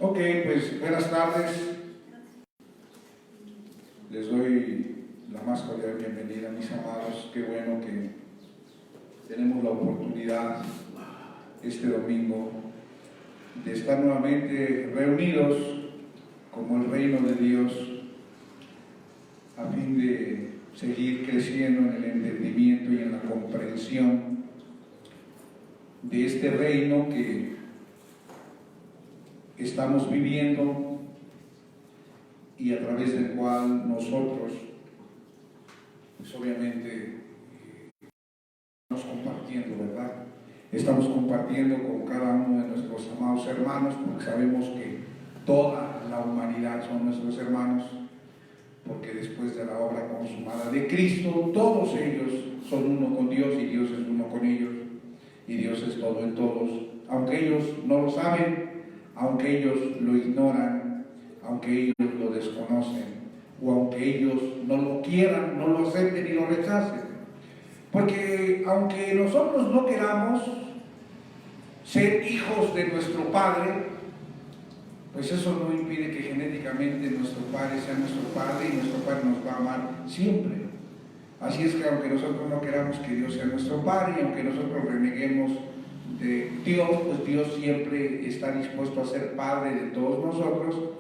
Ok, pues buenas tardes. Les doy la más cordial bienvenida, mis amados. Qué bueno que tenemos la oportunidad este domingo de estar nuevamente reunidos como el reino de Dios a fin de seguir creciendo en el entendimiento y en la comprensión de este reino que estamos viviendo y a través del cual nosotros, pues obviamente, estamos compartiendo, ¿verdad? Estamos compartiendo con cada uno de nuestros amados hermanos, porque sabemos que toda la humanidad son nuestros hermanos, porque después de la obra consumada de Cristo, todos ellos son uno con Dios y Dios es uno con ellos, y Dios es todo en todos, aunque ellos no lo saben, aunque ellos lo ignoran, aunque ellos lo desconocen, o aunque ellos no lo quieran, no lo acepten y lo rechacen. Porque aunque nosotros no queramos ser hijos de nuestro Padre, pues eso no impide que genéticamente nuestro Padre sea nuestro Padre y nuestro Padre nos va a amar siempre. Así es que aunque nosotros no queramos que Dios sea nuestro Padre y aunque nosotros reneguemos de Dios, pues Dios siempre está dispuesto a ser Padre de todos nosotros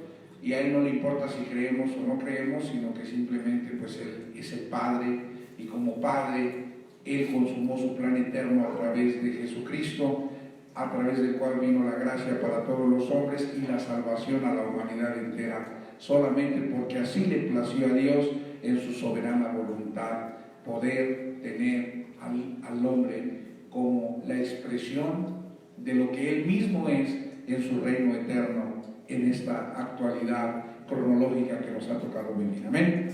y a Él no le importa si creemos o no creemos, sino que simplemente pues Él es el Padre y como Padre Él consumó su plan eterno a través de Jesucristo, a través del cual vino la gracia para todos los hombres y la salvación a la humanidad entera, solamente porque así le plació a Dios en su soberana voluntad poder tener al hombre como la expresión de lo que Él mismo es en su reino eterno, en esta actualidad cronológica que nos ha tocado vivir. Amén.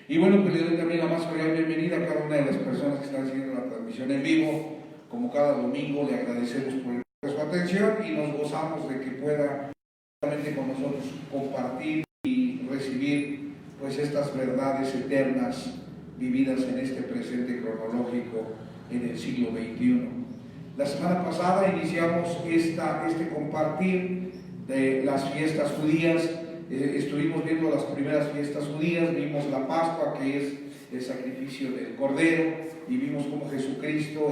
Y bueno, pues le doy también la más cordial bienvenida a cada una de las personas que están siguiendo la transmisión en vivo. Como cada domingo, le agradecemos por su atención y nos gozamos de que pueda con nosotros compartir y recibir pues estas verdades eternas vividas en este presente cronológico en el siglo XXI. La semana pasada iniciamos este compartir de las fiestas judías. Estuvimos viendo las primeras fiestas judías, vimos la Pascua, que es el sacrificio del Cordero, y vimos cómo Jesucristo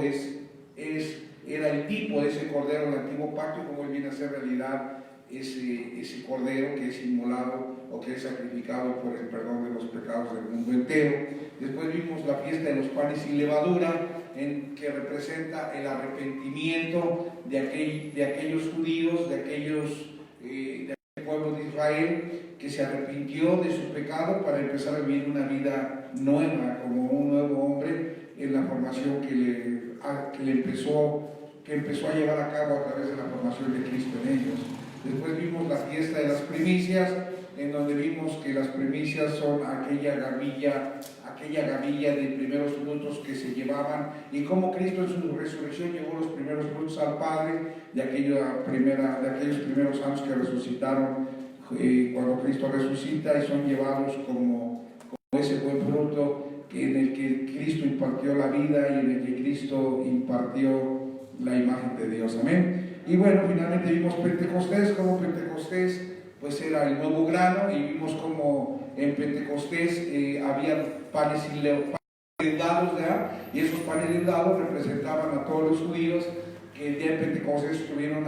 era el tipo de ese Cordero del Antiguo Pacto y cómo Él viene a ser realidad ese Cordero que es inmolado o que es sacrificado por el perdón de los pecados del mundo entero. Después vimos la fiesta de los panes sin levadura, que representa el arrepentimiento de aquellos judíos, de aquel pueblo de Israel que se arrepintió de su pecado para empezar a vivir una vida nueva como un nuevo hombre en la formación que empezó a llevar a cabo a través de la formación de Cristo en ellos. Después vimos la fiesta de las primicias, en donde vimos que las primicias son aquella gavilla de primeros frutos que se llevaban y cómo Cristo en su resurrección llevó los primeros frutos al Padre de aquellos primeros años que resucitaron cuando Cristo resucita y son llevados como ese buen fruto en el que Cristo impartió la vida y en el que Cristo impartió la imagen de Dios. Amén. Y bueno, finalmente vimos Pentecostés, como Pentecostés pues era el nuevo grano, y vimos como en Pentecostés había panes dados, ¿verdad? Y esos panes dados representaban a todos los judíos que el día de Pentecostés estuvieron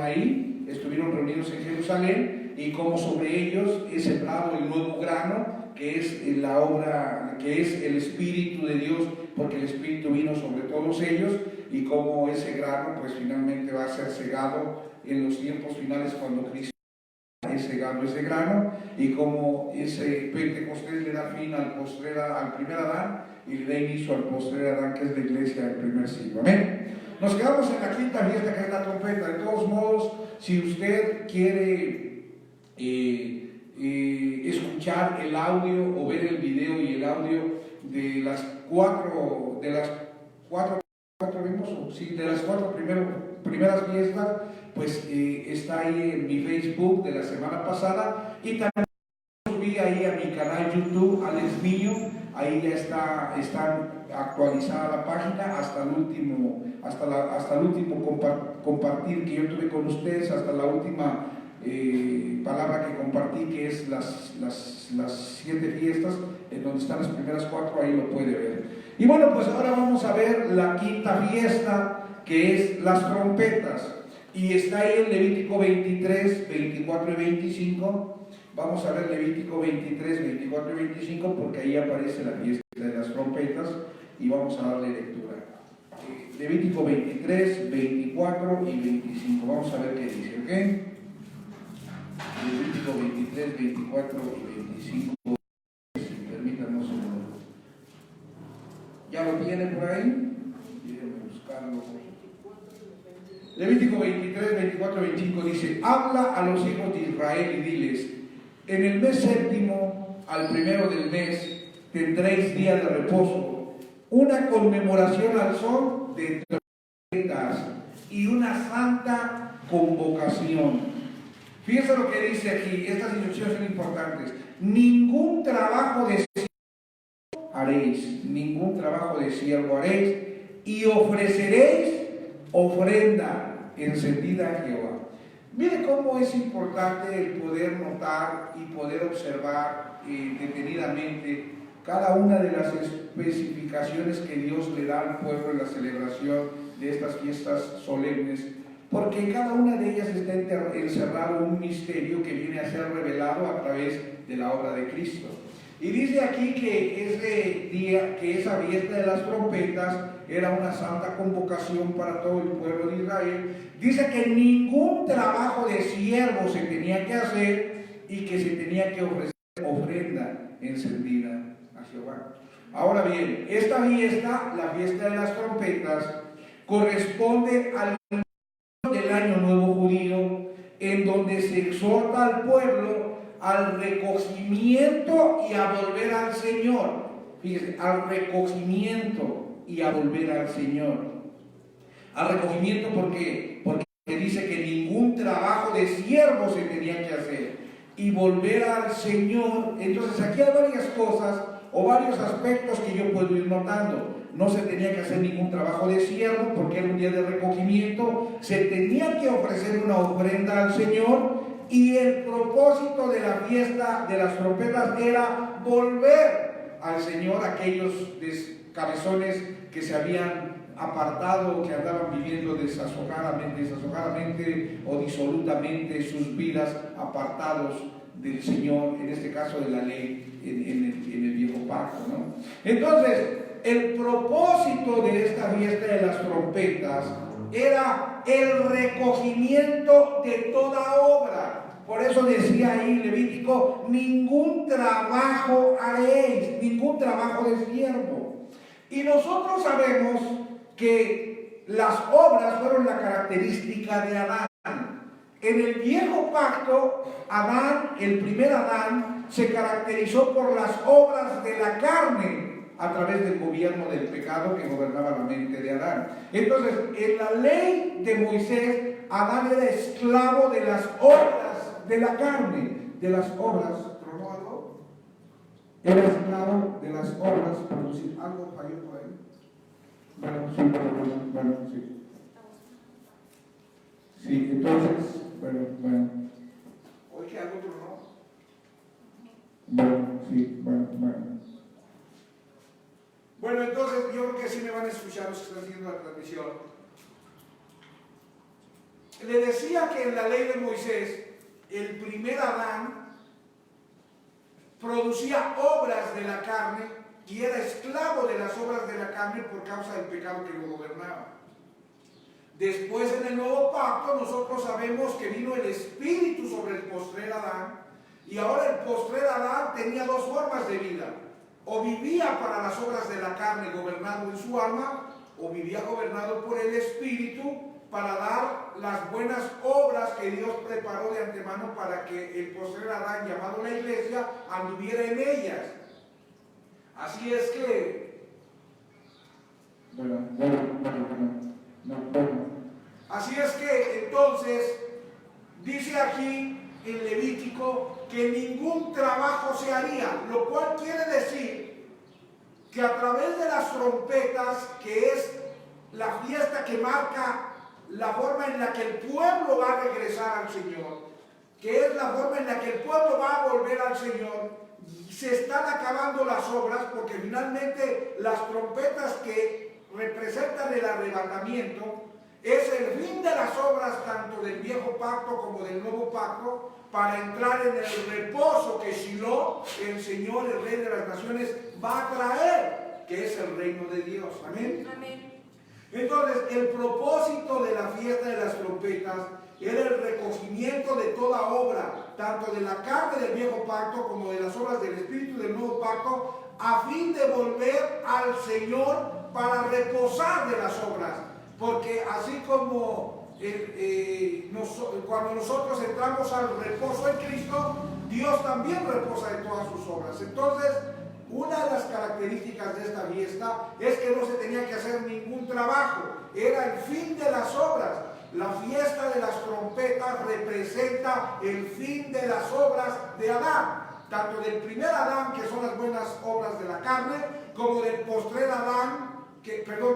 reunidos en Jerusalén, y como sobre ellos es sembrado el nuevo grano, que es la obra, que es el Espíritu de Dios, porque el Espíritu vino sobre todos ellos, y como ese grano pues finalmente va a ser segado en los tiempos finales cuando Cristo es cegado ese grano, y como ese Pentecostés le da fin al primer Adán y le da inicio al postrer Adán, que es la iglesia del primer siglo. Amén. Nos quedamos en la quinta fiesta, que es la trompeta. De todos modos, si usted quiere escuchar el audio o ver el video y el audio de las cuatro primeras fiestas, pues está ahí en mi Facebook de la semana pasada, y también subí ahí a mi canal YouTube, Alex Niño. Ahí ya está actualizada la página hasta el último compartir que yo tuve con ustedes, hasta la última compartí, que es las 7 fiestas, en donde están las primeras 4, ahí lo puede ver. Y bueno, pues ahora vamos a ver la quinta fiesta, que es las trompetas. Y está ahí en Levítico 23, 24 y 25. Vamos a ver Levítico 23, 24 y 25, porque ahí aparece la fiesta de las trompetas, y vamos a darle lectura. Levítico 23, 24 y 25. Vamos a ver qué dice, ¿ok? Levítico 23, 24 y 25. Permítanme un segundo. ¿Ya lo tiene por ahí? Déjenme buscarlo. Levítico 23, 24 y 25 dice: habla a los hijos de Israel y diles: en el mes séptimo, al primero del mes, tendréis día de reposo, una conmemoración al sol de trompetas y una santa convocación. Fíjense lo que dice aquí, estas instrucciones son importantes. Ningún trabajo de siervo haréis, ningún trabajo de siervo haréis, y ofreceréis ofrenda encendida a Jehová. Mire cómo es importante el poder notar y poder observar detenidamente cada una de las especificaciones que Dios le da al pueblo en la celebración de estas fiestas solemnes, porque en cada una de ellas está encerrado un misterio que viene a ser revelado a través de la obra de Cristo. Y dice aquí que ese día, que esa fiesta de las trompetas era una santa convocación para todo el pueblo de Israel. Dice que ningún trabajo de siervo se tenía que hacer y que se tenía que ofrecer ofrenda encendida a Jehová. Ahora bien, esta fiesta, la fiesta de las trompetas, corresponde al del año nuevo judío, en donde se exhorta al pueblo al recogimiento y a volver al Señor. Fíjese, al recogimiento y a volver al Señor. Al recogimiento porque dice que ningún trabajo de siervo se tenía que hacer, y volver al Señor. Entonces aquí hay varias cosas o varios aspectos que yo puedo ir notando. No se tenía que hacer ningún trabajo de siervo porque era un día de recogimiento. Se tenía que ofrecer una ofrenda al Señor, y el propósito de la fiesta de las trompetas era volver al Señor aquellos cabezones que se habían apartado, que andaban viviendo desahogadamente o disolutamente sus vidas, apartados del Señor, en este caso de la ley en el viejo pacto, ¿no? Entonces, el propósito de esta fiesta de las trompetas era el recogimiento de toda obra. Por eso decía ahí Levítico: ningún trabajo haréis, ningún trabajo de siervo. Y nosotros sabemos que las obras fueron la característica de Adán. En el viejo pacto, Adán, el primer Adán, se caracterizó por las obras de la carne a través del gobierno del pecado que gobernaba la mente de Adán. Entonces, en la ley de Moisés, Adán era esclavo de las obras de la carne, de las obras. ¿Tronó algo? Era esclavo de las obras, producir algo falló por ahí. Bueno, sí. Sí, entonces, bueno. ¿Hoy que algo tronó? Bueno, sí, bueno. Bueno, entonces yo creo que sí me van a escuchar los que están siguiendo la transmisión. Le decía que en la ley de Moisés, el primer Adán producía obras de la carne y era esclavo de las obras de la carne por causa del pecado que lo gobernaba. Después, en el nuevo pacto, nosotros sabemos que vino el Espíritu sobre el postrer Adán, y ahora el postrer Adán tenía dos formas de vida: o vivía para las obras de la carne gobernado en su alma, o vivía gobernado por el Espíritu para dar las buenas obras que Dios preparó de antemano para que el postrer Adán, llamado la iglesia, anduviera en ellas. Así es que así es que entonces dice aquí en Levítico que ningún trabajo se haría, lo cual quiere decir que a través de las trompetas, que es la fiesta que marca la forma en la que el pueblo va a regresar al Señor, que es la forma en la que el pueblo va a volver al Señor. Se están acabando las obras, porque finalmente las trompetas que representan el arrebatamiento es el fin de las obras tanto del viejo pacto como del nuevo pacto, para entrar en el reposo que Shiloh, el Señor, el Rey de las Naciones, va a traer, que es el reino de Dios. Amén. Amén. Entonces, el propósito de la fiesta de las trompetas era el recogimiento de toda obra, tanto de la carne del viejo pacto como de las obras del Espíritu del nuevo pacto, a fin de volver al Señor para reposar de las obras. Porque así como cuando nosotros entramos al reposo en Cristo, Dios también reposa de todas sus obras. Entonces, una de las características de esta fiesta es que no se tenía que hacer ningún trabajo, era el fin de las obras. La fiesta de las trompetas representa el fin de las obras de Adán, tanto del primer Adán, que son las buenas obras de la carne, como del postrer Adán,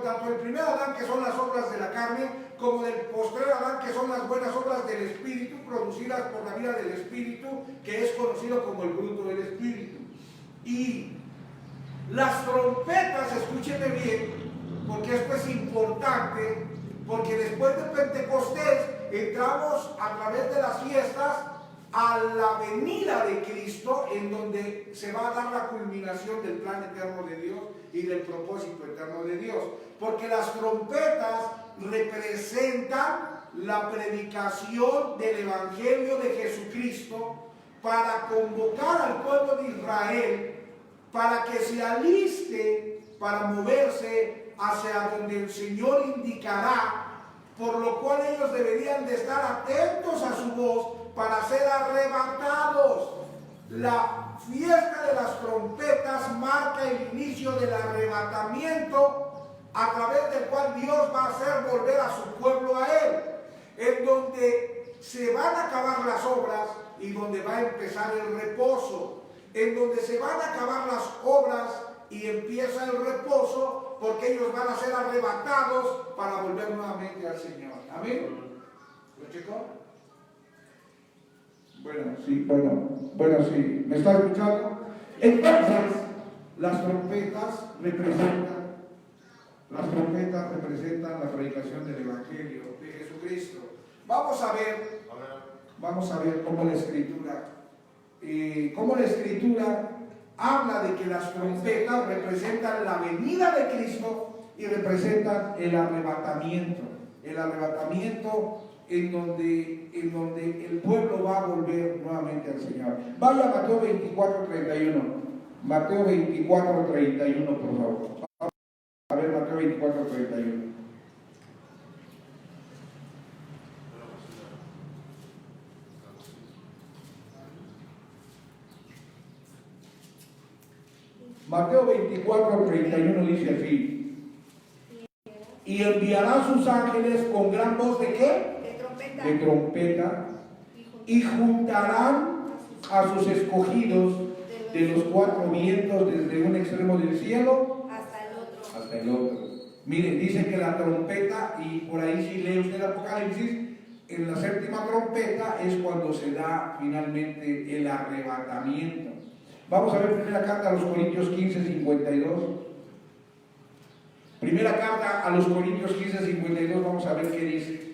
tanto del primer Adán, que son las obras de la carne, como del postrer Adán, que son las buenas obras del Espíritu, producidas por la vida del Espíritu, que es conocido como el fruto del Espíritu. Y las trompetas, escúchenme bien, porque esto es importante, porque después de Pentecostés entramos a través de las fiestas a la venida de Cristo, en donde se va a dar la culminación del plan eterno de Dios y del propósito eterno de Dios. Porque las trompetas representan la predicación del Evangelio de Jesucristo para convocar al pueblo de Israel para que se aliste para moverse hacia donde el Señor indicará, por lo cual ellos deberían de estar atentos a su voz para ser arrebatados. La fiesta de las trompetas marca el inicio del arrebatamiento, a través del cual Dios va a hacer volver a su pueblo a Él, en donde se van a acabar las obras y donde va a empezar el reposo, en donde se van a acabar las obras y empieza el reposo, porque ellos van a ser arrebatados para volver nuevamente al Señor. ¿Amén? ¿Lo checó? Bueno, sí. ¿Me está escuchando? Entonces, las trompetas representan la predicación del Evangelio de Jesucristo. Vamos a ver cómo la Escritura habla de que las trompetas representan la venida de Cristo y representan el arrebatamiento en donde el pueblo va a volver nuevamente al Señor. Vaya a Mateo 24:31. Mateo 24:31, por favor. A ver, Mateo 24:31. Mateo 24:31 dice así: y enviará sus ángeles con gran voz ¿de qué? De trompeta, y juntarán a sus escogidos de los cuatro vientos, desde un extremo del cielo hasta el otro. Miren, dice que la trompeta, y por ahí si lee usted el Apocalipsis, en la séptima trompeta es cuando se da finalmente el arrebatamiento. Vamos a ver primera carta a los Corintios 15:52. Primera carta a los Corintios 15:52, vamos a ver qué dice.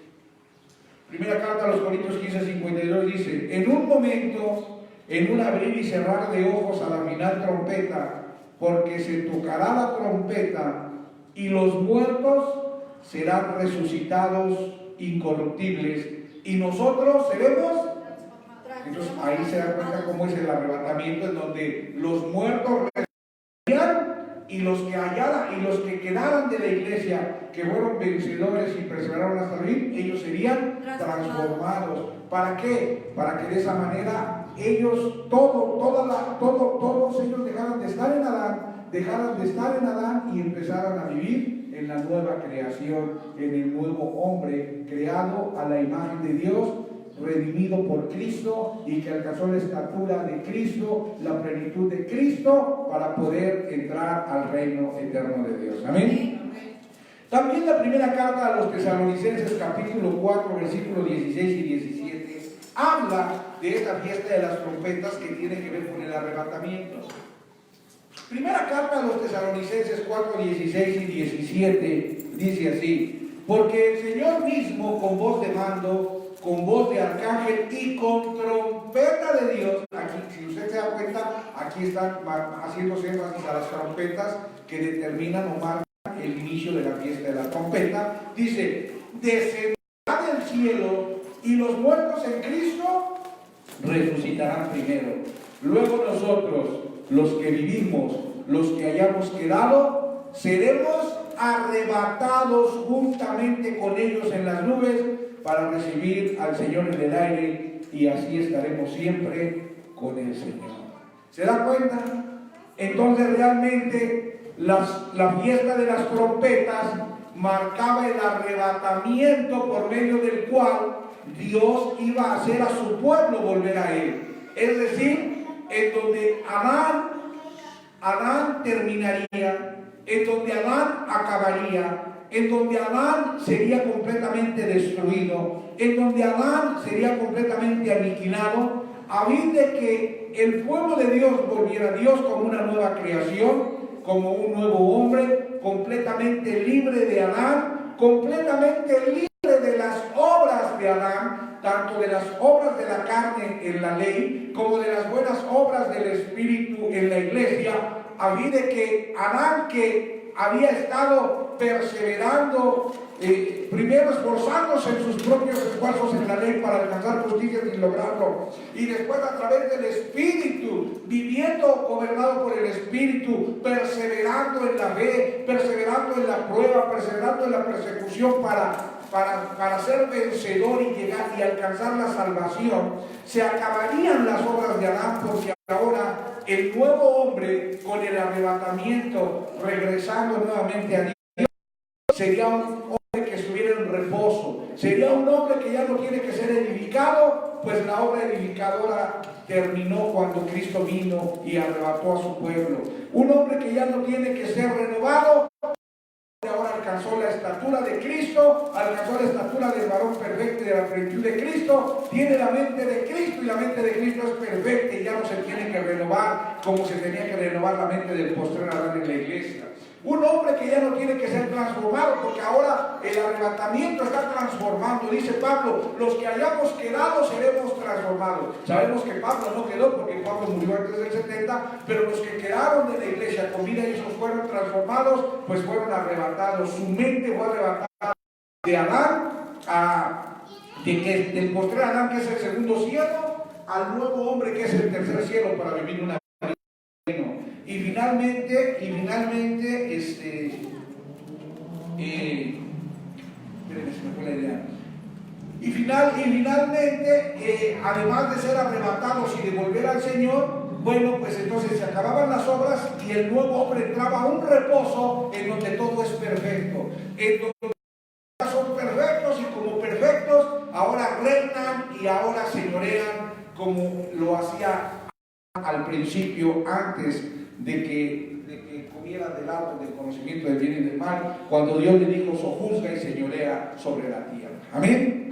Primera carta a los Corintios 15:52 dice: en un momento, en un abrir y cerrar de ojos a la final trompeta, porque se tocará la trompeta y los muertos serán resucitados incorruptibles y nosotros seremos. Entonces ahí se da cuenta cómo es el arrebatamiento, en donde los muertos resucitarán y los que quedaran de la iglesia, que fueron vencedores y perseveraron hasta el fin, ellos serían transformados. ¿Para qué? Para que de esa manera ellos, todos ellos dejaran de estar en Adán y empezaran a vivir en la nueva creación, en el nuevo hombre creado a la imagen de Dios, redimido por Cristo y que alcanzó la estatura de Cristo, la plenitud de Cristo, para poder entrar al reino eterno de Dios. Amén. También la primera carta a los Tesalonicenses, capítulo 4, versículos 16 y 17, habla de esta fiesta de las trompetas que tiene que ver con el arrebatamiento. Primera carta a los Tesalonicenses 4, 16 y 17 dice así: porque el Señor mismo, con voz de mando, con voz de arcángel y con trompeta de Dios, aquí, si usted se da cuenta, aquí están haciendo énfasis a las trompetas que determinan o marcan el inicio de la fiesta de la trompeta. Dice: descenderá del cielo, y los muertos en Cristo resucitarán primero. Luego nosotros, los que vivimos, los que hayamos quedado, seremos arrebatados juntamente con ellos en las nubes para recibir al Señor en el aire, y así estaremos siempre con el Señor. ¿Se da cuenta? Entonces realmente la fiesta de las trompetas marcaba el arrebatamiento por medio del cual Dios iba a hacer a su pueblo volver a Él. Es decir, en donde Adán terminaría, en donde Adán acabaría, en donde Adán sería completamente destruido, en donde Adán sería completamente aniquilado, a fin de que el pueblo de Dios volviera a Dios como una nueva creación, como un nuevo hombre, completamente libre de Adán, completamente libre de las obras de Adán, tanto de las obras de la carne en la ley, como de las buenas obras del Espíritu en la iglesia, a fin de que Adán, que había estado perseverando, primero esforzándose en sus propios esfuerzos en la ley para alcanzar justicia sin lograrlo, y después a través del Espíritu, viviendo gobernado por el Espíritu, perseverando en la fe, perseverando en la prueba, perseverando en la persecución para ser vencedor y llegar y alcanzar la salvación, se acabarían las obras de Adán, porque ahora el nuevo hombre, con el arrebatamiento, regresando nuevamente a Dios, sería un hombre que estuviera en reposo, sería un hombre que ya no tiene que ser edificado, pues la obra edificadora terminó cuando Cristo vino y arrebató a su pueblo. Un hombre que ya no tiene que ser renovado, ahora alcanzó la estatura de Cristo, alcanzó la estatura del varón perfecto y de la plenitud de Cristo, tiene la mente de Cristo, y la mente de Cristo es perfecta, y ya no se tiene que renovar como se tenía que renovar la mente del postrer Adán en la iglesia. Un hombre que ya no tiene que ser transformado, porque ahora el arrebatamiento está transformando. Dice Pablo: los que hayamos quedado seremos transformados. Sabemos que Pablo no quedó, porque Pablo murió antes del 70, pero los que quedaron de la iglesia con vida y esos fueron transformados, pues fueron arrebatados. Su mente fue arrebatada de Adán del postrer Adán, que es el segundo cielo, al nuevo hombre, que es el tercer cielo, para vivir una vida. Y finalmente, finalmente, además de ser arrebatados y de volver al Señor, bueno, pues entonces se acababan las obras y el nuevo hombre entraba a un reposo en donde todo es perfecto, en donde son perfectos, y como perfectos ahora reinan y ahora señorean como lo hacía al principio, antes de que comiera del árbol del conocimiento del bien y del mal, cuando Dios le dijo: sojuzga y señorea sobre la tierra. Amén.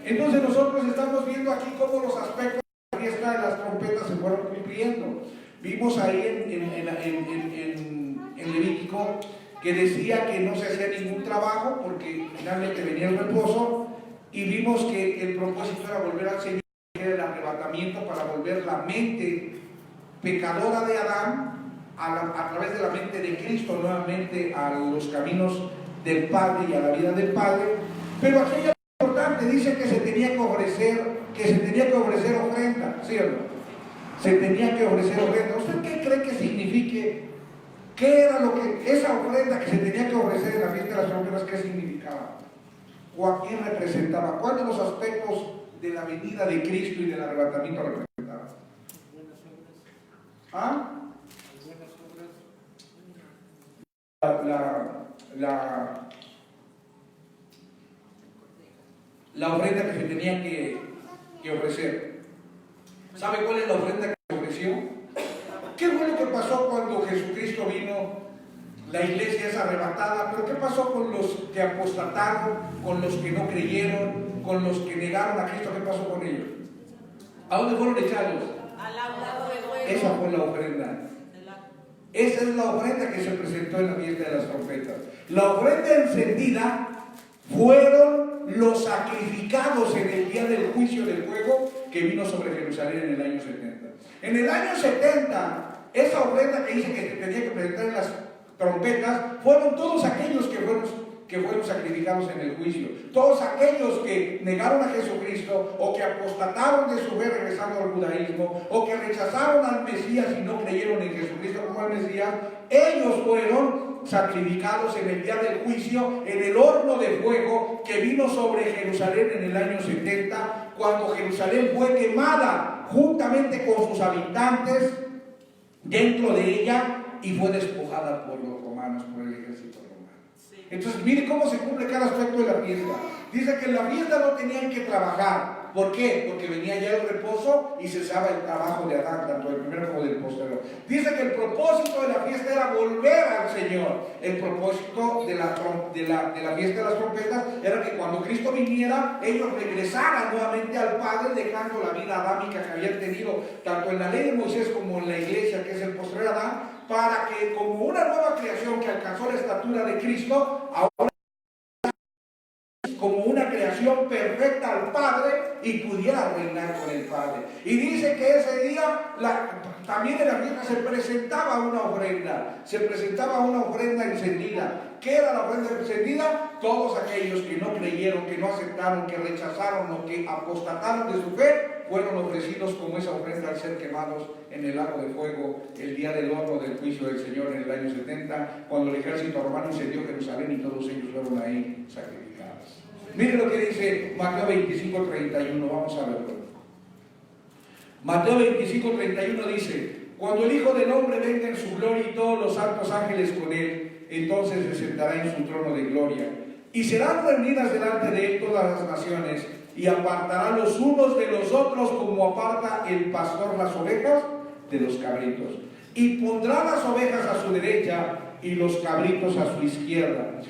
Entonces nosotros estamos viendo aquí cómo los aspectos de la fiesta de las trompetas se fueron cumpliendo. Vimos ahí en Levítico que decía que no se hacía ningún trabajo porque finalmente venía el reposo, y vimos que el propósito era volver al Señor, que era el arrebatamiento, para volver la mente pecadora de Adán a través de la mente de Cristo nuevamente a los caminos del Padre y a la vida del Padre. Pero aquí hay algo importante: dice que se tenía que ofrecer ofrenda, ¿cierto? Se tenía que ofrecer ofrenda. ¿Usted qué cree que signifique? ¿Qué era lo que esa ofrenda que se tenía que ofrecer en la fiesta de las trompetas, qué significaba? ¿O a quién representaba? ¿Cuál de los aspectos de la venida de Cristo y del arrebatamiento representaba? ¿Ah? La ofrenda que se tenía que ofrecer. ¿Sabe cuál es la ofrenda que se ofreció? ¿Qué fue lo que pasó cuando Jesucristo vino? La iglesia es arrebatada, pero ¿qué pasó con los que apostataron, con los que no creyeron, con los que negaron a Cristo? ¿Qué pasó con ellos? ¿A dónde fueron echados? Al lago de fuego. Esa fue la ofrenda. Esa es la ofrenda que se presentó en la fiesta de las trompetas. La ofrenda encendida fueron los sacrificados en el día del juicio del fuego que vino sobre Jerusalén en el año 70. En el año 70, esa ofrenda que dice que se tenía que presentar en las trompetas, fueron todos aquellos que fueron sacrificados en el juicio. Todos aquellos que negaron a Jesucristo, o que apostataron de su fe regresando al judaísmo, o que rechazaron al Mesías y no creyeron en Jesucristo como el Mesías, ellos fueron sacrificados en el día del juicio, en el horno de fuego que vino sobre Jerusalén en el año 70, cuando Jerusalén fue quemada juntamente con sus habitantes dentro de ella, y fue despojada por los romanos, por el ejército romano. Sí. Entonces, mire cómo se cumple cada aspecto de la fiesta. Dice que en la fiesta no tenían que trabajar. ¿Por qué? Porque venía ya el reposo y cesaba el trabajo de Adán, tanto del primero como del posterior. Dice que el propósito de la fiesta era volver al Señor. El propósito de la fiesta de las trompetas era que cuando Cristo viniera, ellos regresaran nuevamente al Padre, dejando la vida adámica que habían tenido, tanto en la ley de Moisés como en la iglesia, que es el posterior Adán, para que como una nueva creación que alcanzó la estatura de Cristo, ahora como una creación perfecta al Padre y pudiera reinar con el Padre. Y dice que ese día también en la fiesta se presentaba una ofrenda encendida. ¿Qué era la ofrenda encendida? Todos aquellos que no creyeron, que no aceptaron, que rechazaron o que apostataron de su fe, fueron ofrecidos como esa ofrenda al ser quemados en el lago de fuego el día del horno del juicio del Señor en el año 70, cuando el ejército romano incendió Jerusalén y todos ellos fueron ahí sacrificados. Miren lo que dice Mateo 25:31, vamos a verlo. Mateo 25:31 dice: cuando el Hijo del Hombre venga en su gloria y todos los santos ángeles con él, entonces se sentará en su trono de gloria. Y serán reunidas delante de él todas las naciones, y apartará los unos de los otros como aparta el pastor las ovejas de los cabritos. Y pondrá las ovejas a su derecha y los cabritos a su izquierda.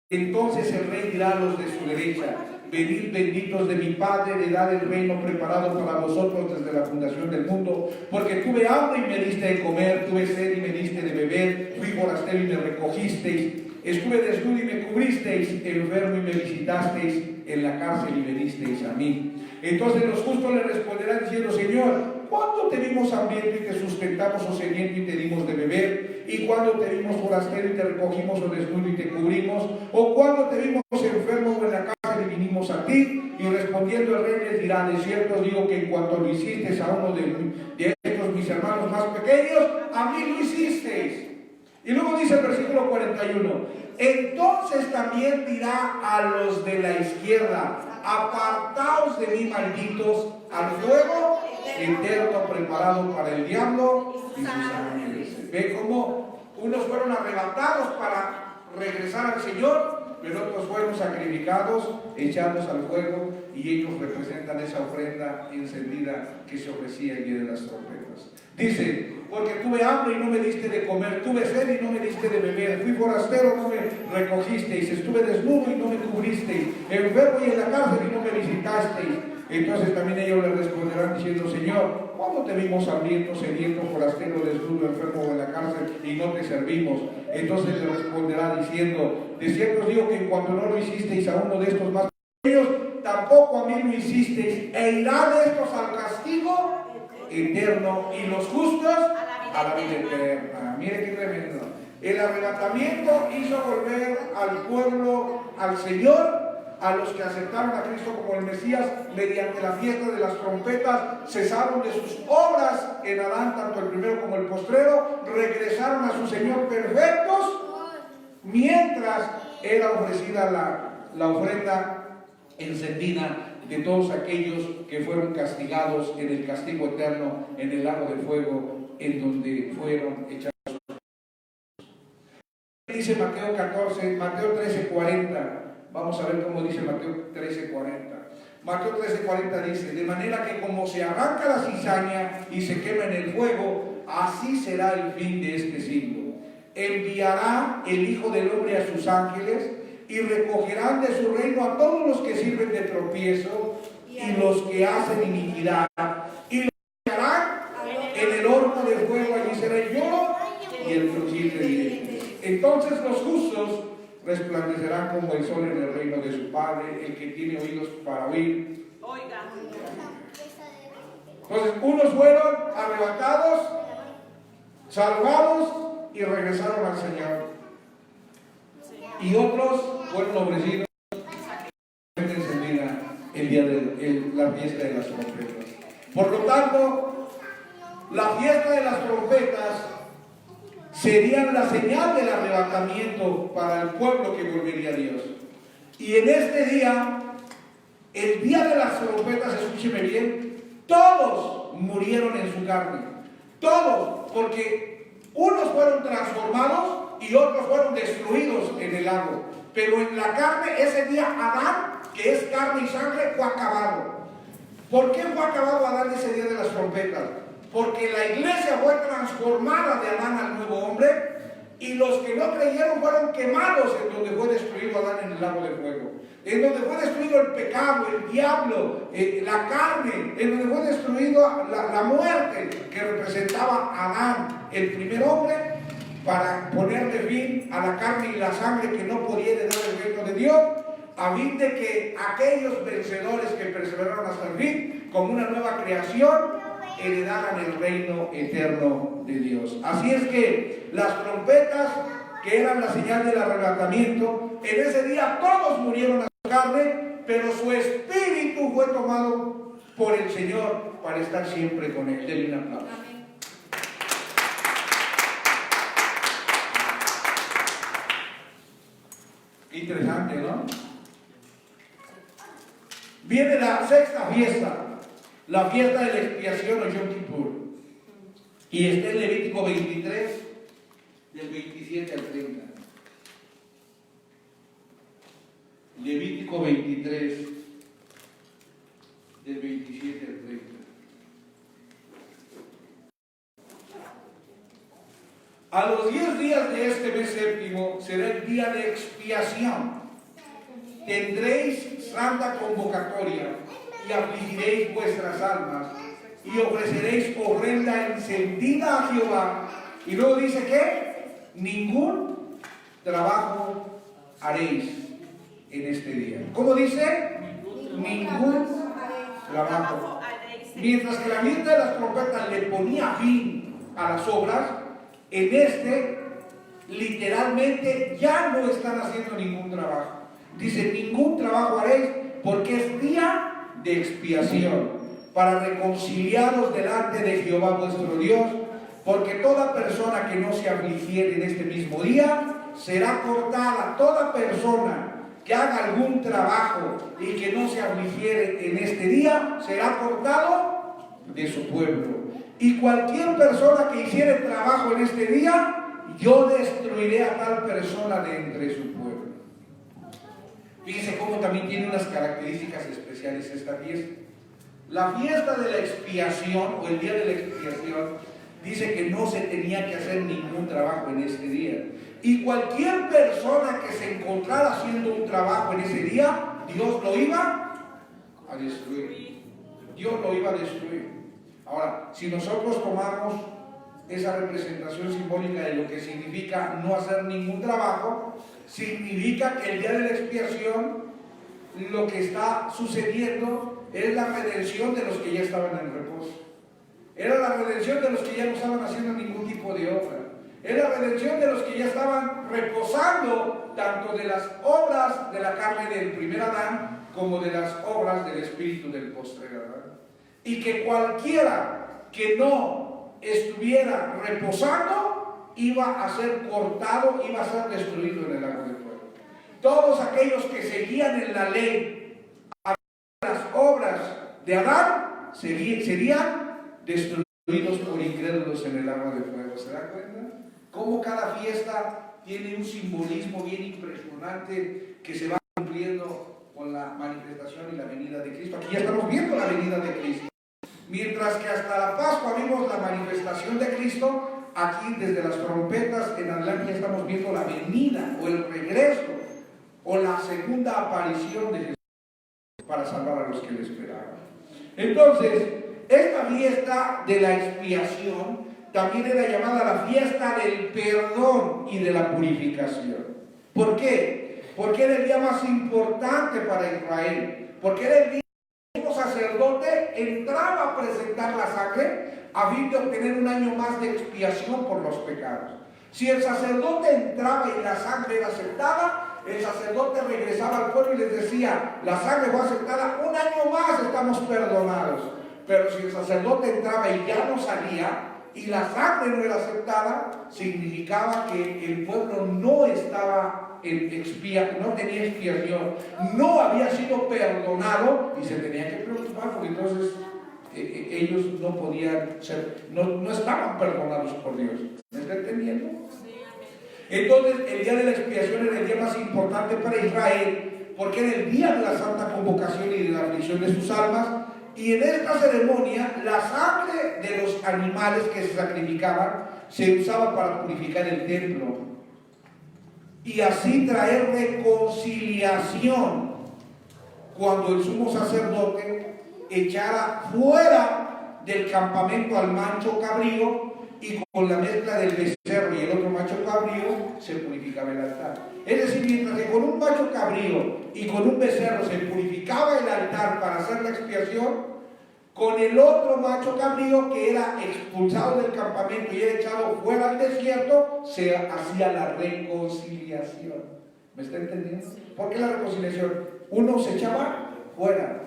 Entonces el rey dirá a los de su derecha: venid benditos de mi Padre, heredad el reino preparado para vosotros desde la fundación del mundo, porque tuve hambre y me diste de comer, tuve sed y me diste de beber, fui forastero y me recogisteis, estuve desnudo y me cubristeis, enfermo y me visitasteis, en la cárcel y me disteis a mí. Entonces los justos le responderán diciendo: Señor, ¿cuándo te vimos hambriento y te sustentamos, o sediento y te dimos de beber? ¿Y cuándo te vimos forastero y te recogimos, o desnudo y te cubrimos? ¿O cuándo te vimos enfermo o en la cárcel y vinimos a ti? Y respondiendo el rey les dirá: de cierto os digo que en cuanto lo hicisteis a uno de estos mis hermanos más pequeños, a mí lo hicisteis. Y luego dice el versículo 41: entonces también dirá a los de la izquierda: apartaos de mí, malditos, al fuego eterno preparado para el diablo y sus ángeles. Ve cómo unos fueron arrebatados para regresar al Señor, pero otros fueron sacrificados, echados al fuego, y ellos representan esa ofrenda encendida que se ofrecía el día de las trompetas. Dice: porque tuve hambre y no me diste de comer, tuve sed y no me diste de beber, fui forastero, no me recogisteis, estuve desnudo y no me cubristeis, enfermo y en la cárcel y no me visitasteis. Entonces también ellos le responderán diciendo: Señor, ¿cuándo te vimos hambriento, sediento, forastero, desnudo, enfermo o en la cárcel y no te servimos? Entonces le responderá diciendo: de cierto os digo que en cuanto no lo hicisteis a uno de estos más pequeños, tampoco a mí lo hicisteis, e irán estos al castigo eterno y los justos a la vida eterna. Mire qué tremendo. El arrebatamiento hizo volver al pueblo al Señor. A los que aceptaron a Cristo como el Mesías mediante la fiesta de las trompetas, cesaron de sus obras en Adán, tanto el primero como el postrero, regresaron a su Señor perfectos, mientras era ofrecida la ofrenda encendida de todos aquellos que fueron castigados en el castigo eterno, en el lago de fuego, en donde fueron echados. Dice Mateo 13:40. Vamos a ver cómo dice Mateo 13:40. Mateo 13:40 dice: de manera que como se arranca la cizaña y se quema en el fuego, así será el fin de este siglo. Enviará el Hijo del Hombre a sus ángeles, y recogerán de su reino a todos los que sirven de tropiezo y los que hacen iniquidad, y Entonces los justos resplandecerán como el sol en el reino de su Padre. El que tiene oídos para oír, Oiga. Entonces unos fueron arrebatados, salvados y regresaron al Señor, y otros fueron ofrecidos encendida el día de la fiesta de las trompetas. Por lo tanto, la fiesta de las trompetas sería la señal del arrebatamiento para el pueblo que volvería a Dios. Y en este día, el día de las trompetas, escúcheme bien, todos murieron en su carne. Todos, porque unos fueron transformados y otros fueron destruidos en el lago. Pero en la carne, ese día Adán, que es carne y sangre, fue acabado. ¿Por qué fue acabado Adán ese día de las trompetas? Porque la iglesia fue transformada de Adán al nuevo hombre, y los que no creyeron fueron quemados en donde fue destruido Adán en el lago de fuego, en donde fue destruido el pecado, el diablo, la carne, en donde fue destruido la muerte que representaba Adán, el primer hombre, para ponerle fin a la carne y la sangre que no podía heredar el reino de Dios, a fin de que aquellos vencedores que perseveraron hasta el fin, como una nueva creación, heredaran el reino eterno de Dios. Así es que las trompetas, que eran la señal del arrebatamiento, en ese día todos murieron a su carne, pero su espíritu fue tomado por el Señor para estar siempre con él. Denle un aplauso. Interesante, ¿no? Viene la sexta fiesta, la fiesta de la expiación o Yom Kippur, y está en Levítico 23, del 27 al 30. Levítico 23, del 27 al 30. A los 10 días de este mes séptimo será el día de expiación. Tendréis santa convocatoria y afligiréis vuestras almas y ofreceréis ofrenda encendida a Jehová. Y luego dice que ningún trabajo haréis en este día. ¿Cómo dice? Ningún trabajo. Mientras que la fiesta de las trompetas le ponía fin a las obras, en este literalmente ya no están haciendo ningún trabajo. Dice, ningún trabajo haréis, porque es día de expiación, para reconciliaros delante de Jehová vuestro Dios, porque toda persona que no se afligiere en este mismo día será cortada. Toda persona que haga algún trabajo y que no se afligiere en este día será cortado de su pueblo. Y cualquier persona que hiciere trabajo en este día, yo destruiré a tal persona de entre su pueblo. Fíjense cómo también tiene unas características especiales esta fiesta. La fiesta de la expiación, o el día de la expiación, dice que no se tenía que hacer ningún trabajo en este día. Y cualquier persona que se encontrara haciendo un trabajo en ese día, Dios lo iba a destruir. Dios lo iba a destruir. Ahora, si nosotros tomamos esa representación simbólica de lo que significa no hacer ningún trabajo, significa que el día de la expiación lo que está sucediendo es la redención de los que ya estaban en reposo. Era la redención de los que ya no estaban haciendo ningún tipo de obra. Era la redención de los que ya estaban reposando tanto de las obras de la carne del primer Adán como de las obras del espíritu del postrer Adán. Y que cualquiera que no estuviera reposando iba a ser cortado, iba a ser destruido en el lago de fuego. Todos aquellos que seguían en la ley las obras de Adán serían destruidos por incrédulos en el lago de fuego. ¿Se da cuenta? Cómo cada fiesta tiene un simbolismo bien impresionante que se va cumpliendo con la manifestación y la venida de Cristo. Aquí ya estamos viendo la venida de Cristo. Mientras que hasta la Pascua vimos la manifestación de Cristo, aquí desde las trompetas en adelante ya estamos viendo la venida o el regreso o la segunda aparición de Jesús para salvar a los que le esperaban. Entonces, esta fiesta de la expiación también era llamada la fiesta del perdón y de la purificación. ¿Por qué? Porque era el día más importante para Israel. Porque era el día que el sumo sacerdote entraba a presentar la sangre a fin de obtener un año más de expiación por los pecados. Si el sacerdote entraba y la sangre era aceptada, el sacerdote regresaba al pueblo y les decía: la sangre fue aceptada, un año más estamos perdonados. Pero si el sacerdote entraba y ya no salía, y la sangre no era aceptada, significaba que el pueblo no estaba no tenía expiación, no había sido perdonado y se tenía que preocupar, porque entonces ellos no podían ser, no estaban perdonados por Dios. ¿Me está entendiendo? Entonces el día de la expiación era el día más importante para Israel, porque era el día de la santa convocación y de la aflicción de sus almas. Y en esta ceremonia, la sangre de los animales que se sacrificaban se usaba para purificar el templo y así traer reconciliación cuando el sumo sacerdote echara fuera del campamento al macho cabrío, y con la mezcla del becerro y el otro macho cabrío se purificaba el altar. Es decir, mientras que con un macho cabrío y con un becerro se purificaba el altar para hacer la expiación, con el otro macho cabrío que era expulsado del campamento y era echado fuera al desierto, se hacía la reconciliación. ¿Me está entendiendo? ¿Por qué la reconciliación? Uno se echaba fuera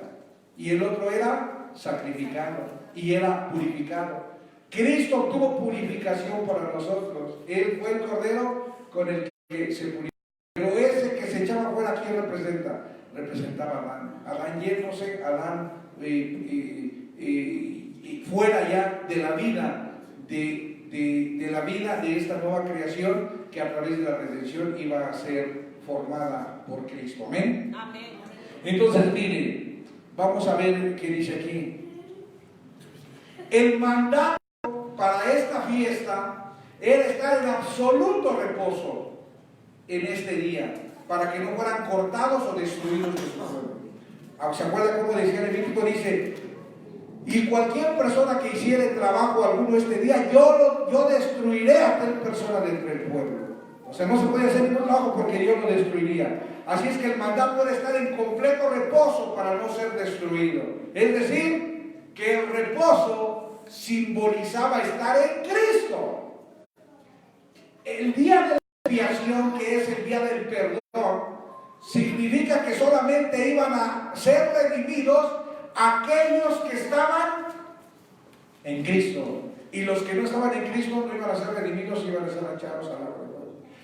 y el otro era sacrificado y era purificado. Cristo obtuvo purificación para nosotros. Él fue el cordero con el que se purificó. Pero ese que se echaba fuera, ¿quién representa? Representaba a Adán. Adán yéndose, Adán fuera ya de la vida, de la vida de esta nueva creación que a través de la redención iba a ser formada por Cristo. ¿Amén? Amén. Entonces, miren, vamos a ver qué dice aquí. El mandato para esta fiesta era estar en absoluto reposo en este día, para que no fueran cortados o destruidos de su pueblo. ¿Se acuerdan cómo decía Levítico? Dice: y cualquier persona que hiciere trabajo alguno este día, yo destruiré a tal persona de entre el pueblo. O sea, no se puede hacer ningún trabajo porque yo lo destruiría. Así es que el mandato era estar en completo reposo para no ser destruido. Es decir, que el reposo simbolizaba estar en Cristo. El día de la expiación, que es el día del perdón, significa que solamente iban a ser redimidos aquellos que estaban en Cristo, y los que no estaban en Cristo no iban a ser redimidos, iban a ser echados al agua.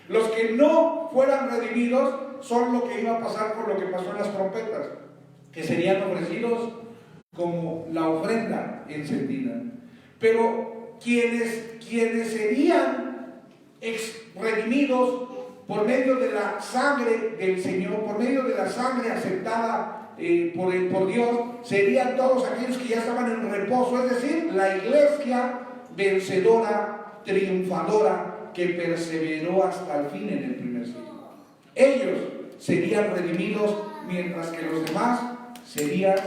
Los que no fueran redimidos son lo que iba a pasar con lo que pasó en las trompetas, que serían ofrecidos como la ofrenda encendida. Pero quienes serían redimidos por medio de la sangre del Señor, por medio de la sangre aceptada por Dios, serían todos aquellos que ya estaban en reposo, es decir, la iglesia vencedora, triunfadora, que perseveró hasta el fin en el primer siglo. Ellos serían redimidos, mientras que los demás serían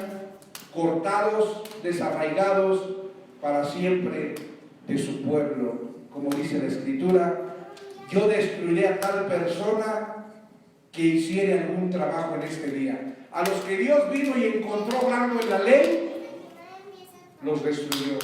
cortados, desarraigados para siempre de su pueblo. Como dice la Escritura: yo destruiré a tal persona que hiciere algún trabajo en este día. A los que Dios vino y encontró obrando en la ley, los destruyó.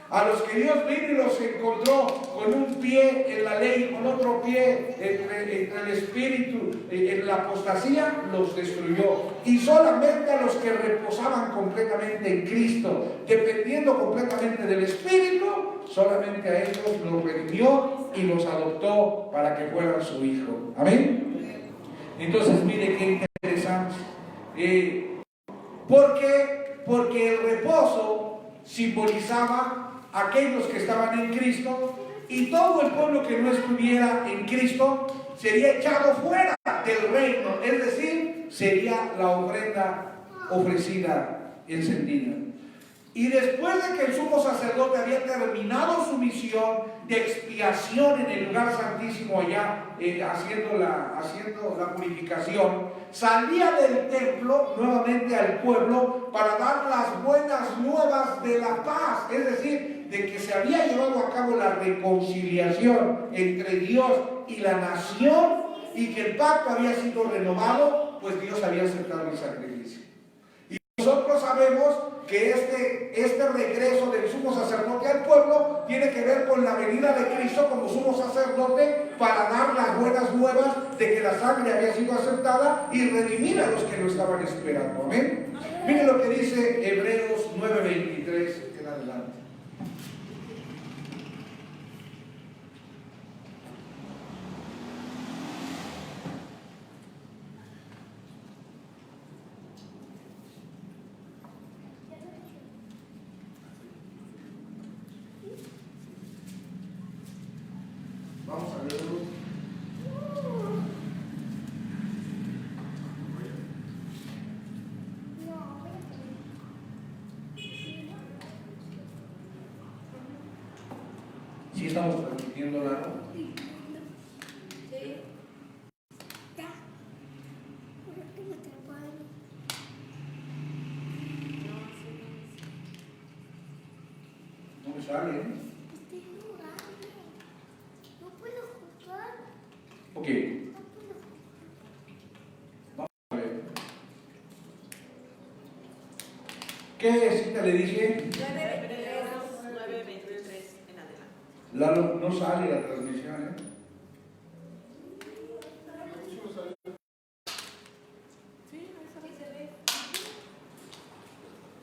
A los que Dios vino y los encontró con un pie en la ley y con otro pie entre el espíritu, en la apostasía, los destruyó. Y solamente a los que reposaban completamente en Cristo, dependiendo completamente del Espíritu, solamente a ellos los redimió y los adoptó para que fueran su hijo. Amén. Entonces, mire qué interesante. Porque el reposo simbolizaba aquellos que estaban en Cristo, y todo el pueblo que no estuviera en Cristo sería echado fuera del reino, es decir, sería la ofrenda ofrecida encendida. Y después de que el sumo sacerdote había terminado su misión de expiación en el lugar santísimo allá, haciendo la purificación, salía del templo nuevamente al pueblo para dar las buenas nuevas de la paz, es decir, de que se había llevado a cabo la reconciliación entre Dios y la nación y que el pacto había sido renovado, pues Dios había aceptado el sacrificio. Y nosotros sabemos que este regreso del sumo sacerdote al pueblo tiene que ver con la venida de Cristo como sumo sacerdote para dar las buenas nuevas de que la sangre había sido aceptada y redimir a los que lo estaban esperando. Amén. Miren lo que dice Hebreos 9:23 en adelante. Vamos a verlo. ¿Sí estamos transmitiendo la no? No me sale, ¿eh? Ok. Vamos a ver. ¿Qué cita le dije? 9:23 en adelante. Lalo, no sale la transmisión, ¿eh?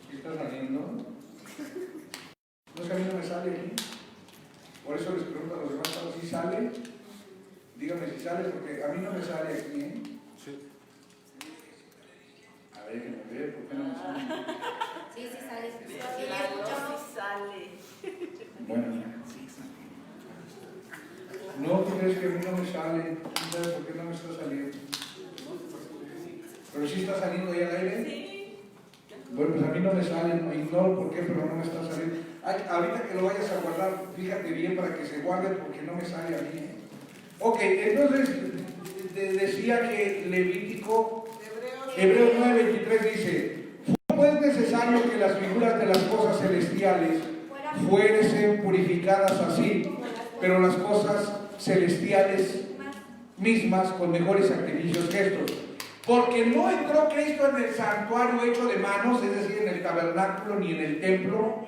¿Sí está saliendo? No es que a mí no me sale aquí. Por eso les pregunto a los demás, ¿sí sale? Dígame si sale, porque a mí no me sale aquí, ¿eh? Sí. A ver, déjenme ver, ¿por qué no me sale? Sí, sí sale. Sí, escuchamos. Sí sale. Bueno. No, tú crees que a mí no me sale. ¿No sabes por qué no me está saliendo? ¿Pero sí está saliendo ya al aire? Sí. Bueno, pues a mí no me sale, no ignoro por qué, pero no me está saliendo. Ay, ahorita que lo vayas a guardar, fíjate bien para que se guarde porque no me sale a mí, ¿eh? Ok, entonces decía que Levítico, Hebreos 9:23 dice: fue pues necesario que las figuras de las cosas celestiales fuesen purificadas así, pero las cosas celestiales mismas con mejores sacrificios que estos. Porque no entró Cristo en el santuario hecho de manos, es decir, en el tabernáculo ni en el templo,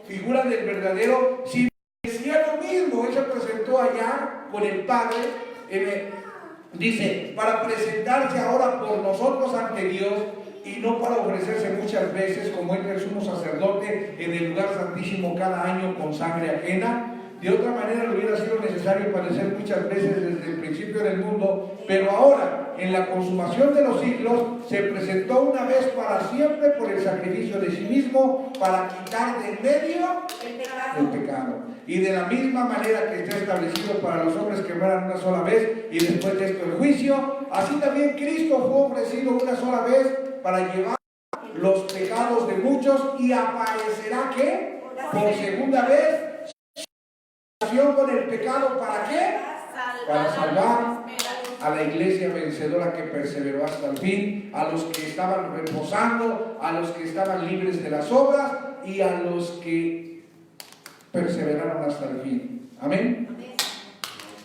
figura del verdadero, sino el cielo mismo. Él se presentó allá con el Padre, dice, para presentarse ahora por nosotros ante Dios y no para ofrecerse muchas veces como entra el sumo sacerdote en el lugar santísimo cada año con sangre ajena. De otra manera le hubiera sido necesario padecer muchas veces desde el principio del mundo, pero ahora, en la consumación de los siglos, se presentó una vez para siempre por el sacrificio de sí mismo para quitar de en medio el pecado. Y de la misma manera que está establecido para los hombres que mueran una sola vez y después de esto el juicio, así también Cristo fue ofrecido una sola vez para llevar los pecados de muchos y aparecerá ¿qué? Por segunda vez con el pecado. ¿Para qué? Para salvar a la iglesia vencedora que perseveró hasta el fin, a los que estaban reposando, a los que estaban libres de las obras y a los que perseveraron hasta el fin. Amén.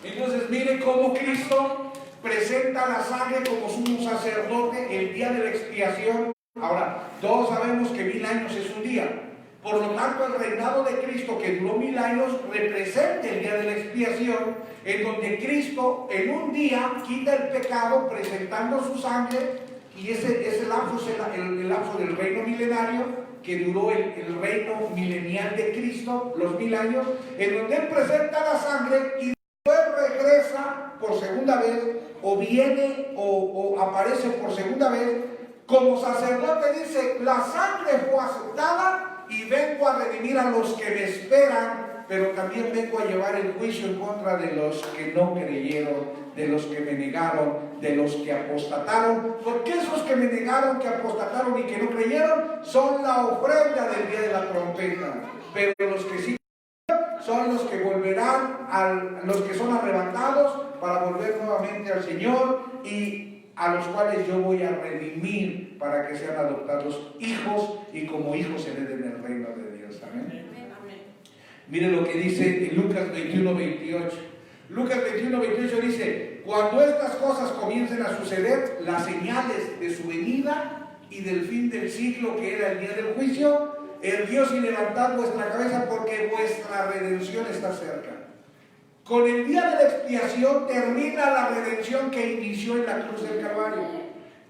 Entonces miren cómo Cristo presenta la sangre como sumo sacerdote el día de la expiación. Ahora, todos sabemos que 1000 años es un día. Por lo tanto, el reinado de Cristo, que duró 1000 años, representa el día de la expiación, en donde Cristo en un día quita el pecado presentando su sangre, y ese lapso es el lapso del reino milenario, que duró el reino milenial de Cristo, los 1000 años, en donde Él presenta la sangre y después regresa por segunda vez, o viene o aparece por segunda vez, como sacerdote. Dice: la sangre fue aceptada y vengo a redimir a los que me esperan, pero también vengo a llevar el juicio en contra de los que no creyeron, de los que me negaron, de los que apostataron, porque esos que me negaron, que apostataron y que no creyeron, son la ofrenda del día de la trompeta, pero los que sí son los que volverán, los que son arrebatados para volver nuevamente al Señor, y a los cuales yo voy a redimir para que sean adoptados hijos y como hijos hereden el reino de Dios. Amén. Mire lo que dice en Lucas 21:28. Lucas 21:28 dice: cuando estas cosas comiencen a suceder, las señales de su venida y del fin del siglo, que era el día del juicio, erguíos y levantad vuestra cabeza, porque vuestra redención está cerca. Con el día de la expiación termina la redención que inició en la cruz del Calvario.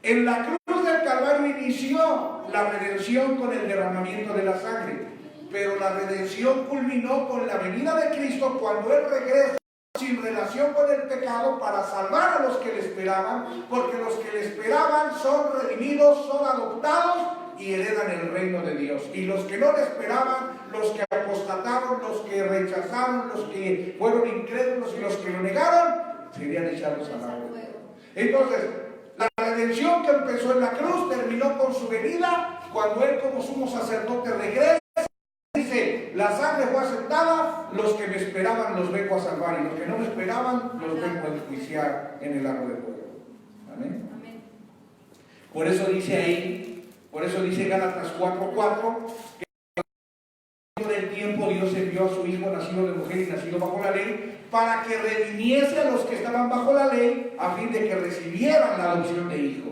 En la cruz del Calvario inició la redención con el derramamiento de la sangre, pero la redención culminó con la venida de Cristo, cuando Él regresa sin relación con el pecado para salvar a los que le esperaban, porque los que le esperaban son redimidos, son adoptados y heredan el reino de Dios. Y los que no le esperaban, los que apostataron, los que rechazaron, los que fueron incrédulos y los que lo negaron, serían echados al agua. Entonces, la redención que empezó en la cruz terminó con su venida, cuando Él como sumo sacerdote regresa. Dice: la sangre fue aceptada, los que me esperaban los vengo a salvar, y los que no me esperaban los vengo a enjuiciar en el lago de fuego. Amén. Amén. Por eso dice ahí, por eso dice Gálatas 4:4, que del tiempo Dios envió a su Hijo, nacido de mujer y nacido bajo la ley, para que redimiese a los que estaban bajo la ley, a fin de que recibieran la adopción de hijo.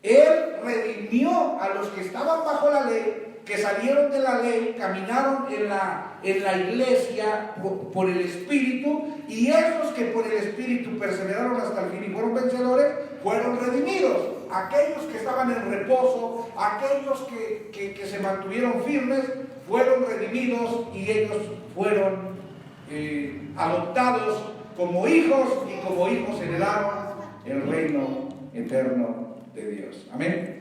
Él redimió a los que estaban bajo la ley, que salieron de la ley, caminaron en la iglesia por el Espíritu, y esos que por el Espíritu perseveraron hasta el fin y fueron vencedores, fueron redimidos. Aquellos que estaban en reposo, aquellos que se mantuvieron firmes, fueron redimidos, y ellos fueron adoptados como hijos, y como hijos heredaron el reino eterno de Dios. Amén.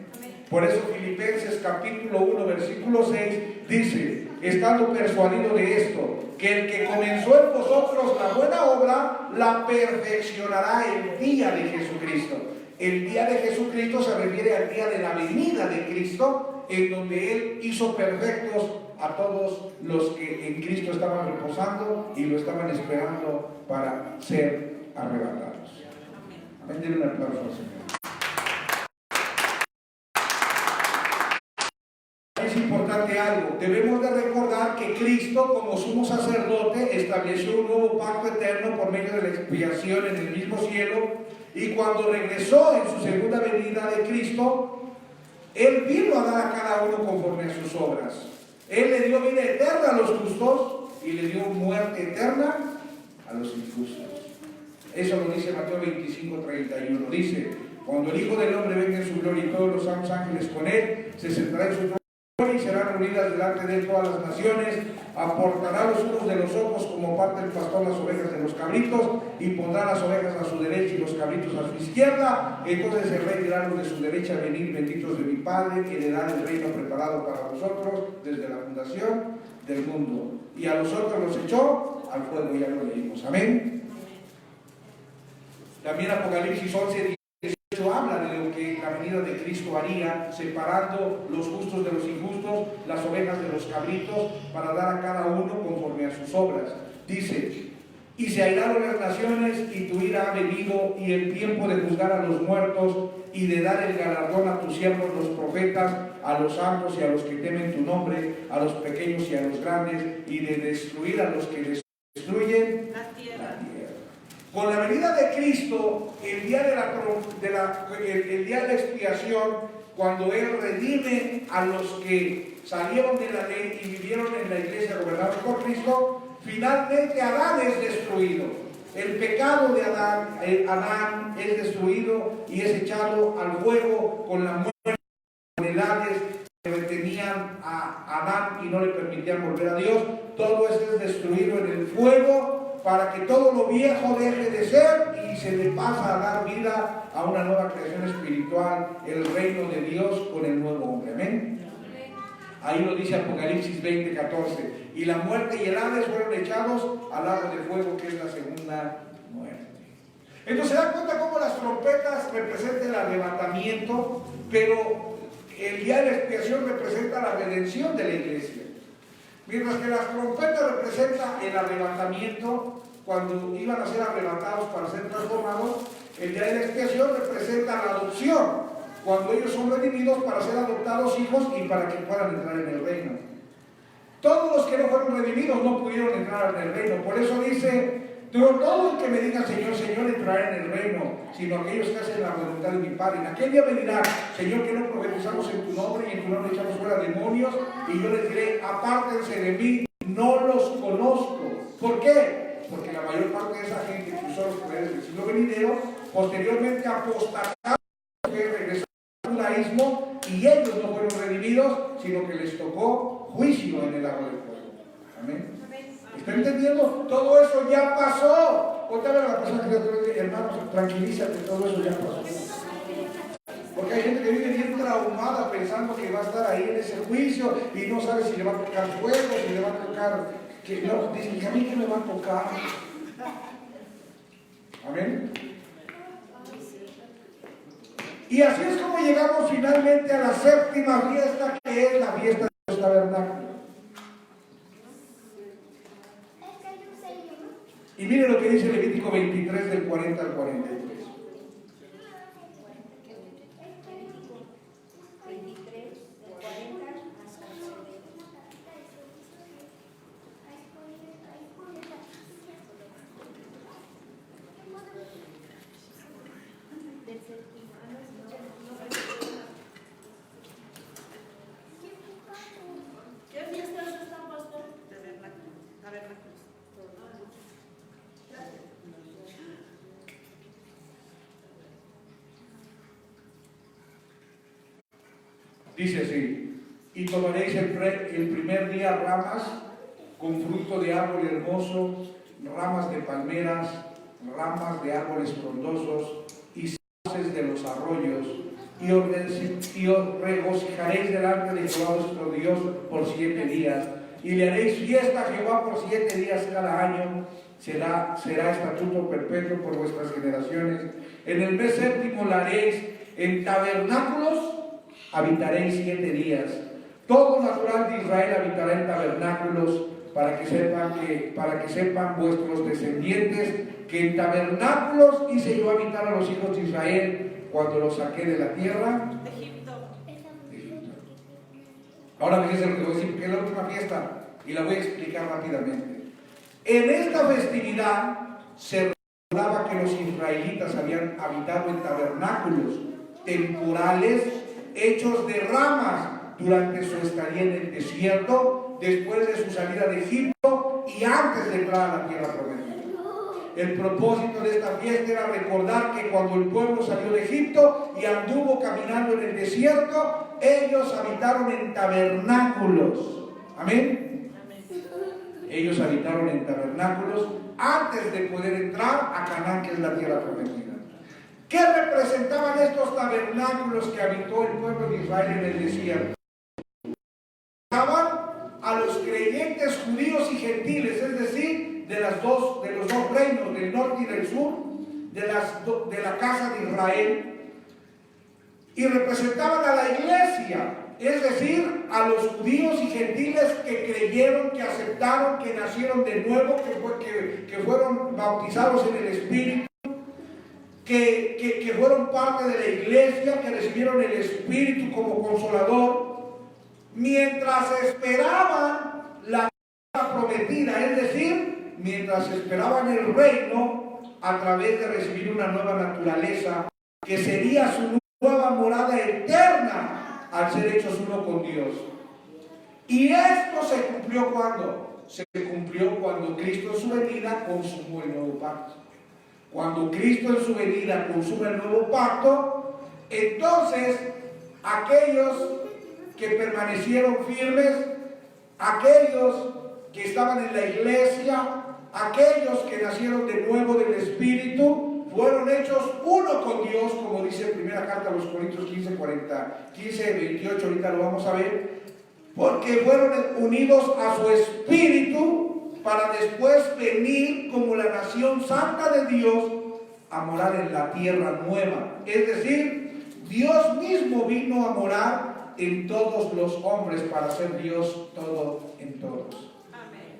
Por eso Filipenses capítulo 1 versículo 6 dice: estando persuadido de esto, que el que comenzó en vosotros la buena obra, la perfeccionará el día de Jesucristo. El día de Jesucristo se refiere al día de la venida de Cristo, en donde Él hizo perfectos a todos los que en Cristo estaban reposando y lo estaban esperando para ser arrebatados. Amén. Denle un aplauso al Señor. Es importante algo: debemos de recordar que Cristo, como sumo sacerdote, estableció un nuevo pacto eterno por medio de la expiación en el mismo cielo, y cuando regresó en su segunda venida de Cristo, Él vino a dar a cada uno conforme a sus obras. Él le dio vida eterna a los justos y le dio muerte eterna a los injustos. Eso lo dice Mateo 25:31. Dice: cuando el Hijo del Hombre venga en su gloria y todos los santos ángeles con Él, se sentará en su trono y serán reunidas delante de Él todas las naciones. Aportará los unos de los otros como parte el pastor las ovejas de los cabritos, y pondrá las ovejas a su derecha y los cabritos a su izquierda. Entonces el rey dirá a los de su derecha: venid, benditos de mi Padre, que le da el reino preparado para vosotros desde la fundación del mundo. Y a los otros los echó al fuego. Ya lo leímos. Amén. También Apocalipsis 11:18 habla de lo que la venida de Cristo haría, separando los justos de los injustos, las ovejas de los cabritos, para dar a cada uno conforme a sus obras. Dice: y se airaron las naciones, y tu ira ha venido, y el tiempo de juzgar a los muertos, y de dar el galardón a tus siervos los profetas, a los santos y a los que temen tu nombre, a los pequeños y a los grandes, y de destruir a los que destruyen la tierra. Con la venida de Cristo, el día de la expiación, cuando Él redime a los que salieron de la ley y vivieron en la iglesia gobernados por Cristo, finalmente Adán es destruido. El pecado de Adán es destruido y es echado al fuego con la muerte, con el Hades, que detenían a Adán y no le permitían volver a Dios. Todo eso es destruido en el fuego, para que todo lo viejo deje de ser y se le pasa a dar vida a una nueva creación espiritual, el reino de Dios con el nuevo hombre. Amén. Ahí lo dice Apocalipsis 20:14. Y la muerte y el Hades fueron echados al lago de fuego, que es la segunda muerte. Entonces se da cuenta cómo las trompetas representan el arrebatamiento, pero el día de la expiación representa la redención de la iglesia. Mientras que las trompetas representan el arrebatamiento, cuando iban a ser arrebatados para ser transformados, el día de la expiación representa la adopción, cuando ellos son redimidos para ser adoptados hijos y para que puedan entrar en el reino. Todos los que no fueron redimidos no pudieron entrar en el reino. Por eso dice, no todo el que me diga Señor, Señor entrará en el reino, sino aquellos que hacen la voluntad de mi Padre. En aquel día me dirán, Señor, que no profetizamos en tu nombre y en tu nombre echamos fuera demonios, y yo les diré, apártense de mí, no los conozco. ¿Por qué? Porque la mayor parte de esa gente que usó los poderes del siglo venidero, posteriormente apostataron, regresaron al judaísmo, y ellos no fueron redimidos, sino que les tocó juicio en el lago del fuego. Amén. ¿Está entendiendo? Todo eso ya pasó. Otra vez la persona que dice, hermanos, tranquilízate, todo eso ya pasó. Porque hay gente que vive bien traumada pensando que va a estar ahí en ese juicio y no sabe si le va a tocar fuego, si le va a tocar, que no, dicen que a mí que me va a tocar. Amén. Y así es como llegamos finalmente a la séptima fiesta, que es la fiesta de los tabernáculos. Y mire lo que dice Levítico 23 del 40 al 43. ¿Qué fiestas están, pastor? Dice así, y tomaréis el primer día ramas con fruto de árbol hermoso, ramas de palmeras, ramas de árboles frondosos y sauces de los arroyos, y os regocijaréis delante de Jehová vuestro Dios por 7 días, y le haréis fiesta a Jehová por 7 días cada año, será estatuto perpetuo por vuestras generaciones. En el mes séptimo la haréis en tabernáculos, habitaréis 7 días. Todo natural de Israel habitará en tabernáculos, para que sepan vuestros descendientes que en tabernáculos hice yo habitar a los hijos de Israel cuando los saqué de la tierra De Egipto. Ahora fíjense lo que voy a decir, porque es la última fiesta y la voy a explicar rápidamente. En esta festividad se recordaba que los israelitas habían habitado en tabernáculos temporales hechos de ramas durante su estadía en el desierto, después de su salida de Egipto y antes de entrar a la tierra prometida. El propósito de esta fiesta era recordar que cuando el pueblo salió de Egipto y anduvo caminando en el desierto, ellos habitaron en tabernáculos. ¿Amén? Ellos habitaron en tabernáculos antes de poder entrar a Canaán, que es la tierra prometida. ¿Qué representaban estos tabernáculos que habitó el pueblo de Israel en el desierto? A los creyentes judíos y gentiles, es decir, de los dos reinos, del norte y del sur, de la casa de Israel, y representaban a la iglesia, es decir, a los judíos y gentiles que creyeron, que aceptaron, que nacieron de nuevo, que fueron bautizados en el Espíritu, que fueron parte de la iglesia, que recibieron el Espíritu como consolador, mientras esperaban la tierra prometida, es decir, mientras esperaban el reino a través de recibir una nueva naturaleza, que sería su nueva morada eterna al ser hechos uno con Dios. Y esto se cumplió ¿cuándo? Se cumplió cuando Cristo en su venida consumó el nuevo pacto. Cuando Cristo en su venida consume el nuevo pacto, entonces aquellos que permanecieron firmes, aquellos que estaban en la iglesia, aquellos que nacieron de nuevo del Espíritu, fueron hechos uno con Dios, como dice en primera carta a los Corintios 15:28, ahorita lo vamos a ver, porque fueron unidos a su Espíritu para después venir como la nación santa de Dios a morar en la tierra nueva. Es decir, Dios mismo vino a morar en todos los hombres para ser Dios todo en todos. Amén.